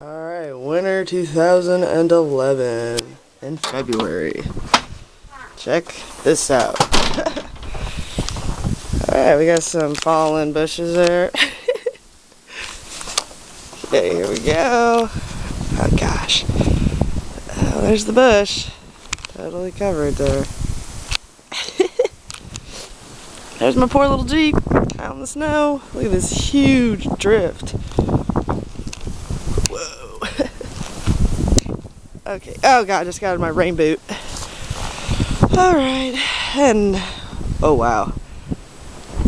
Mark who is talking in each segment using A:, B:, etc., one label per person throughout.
A: Alright, winter 2011 in February. Check this out. Alright, we got some fallen bushes there. Okay, here we go. Oh gosh. Oh, there's the bush. Totally covered there. There's my poor little Jeep out in the snow. Look at this huge drift. Whoa. Okay. Oh god, I just got in my rain boot. Alright. And oh wow.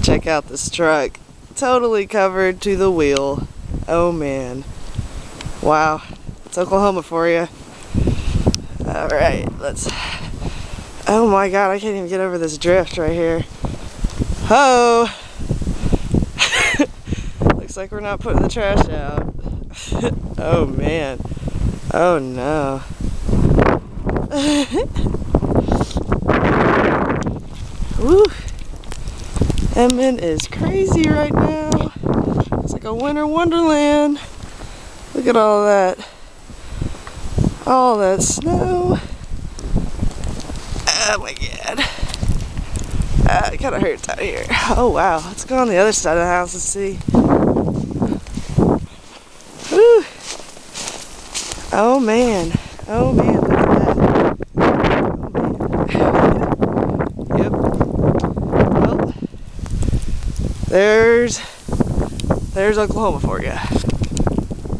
A: Check out this truck. Totally covered to the wheel. Oh man. Wow. It's Oklahoma for you. Alright, let's... Oh my god, I can't even get over this drift right here. Oh! Looks like we're not putting the trash out. Oh man. Oh no. Woo! Edmond is crazy right now. It's like a winter wonderland. Look at all that. All that snow. Oh my god. It kind of hurts out here. Oh wow, let's go on the other side of the house and see. Woo. Oh man. Oh man, look at that. Oh man. Yep. Well, there's Oklahoma for you.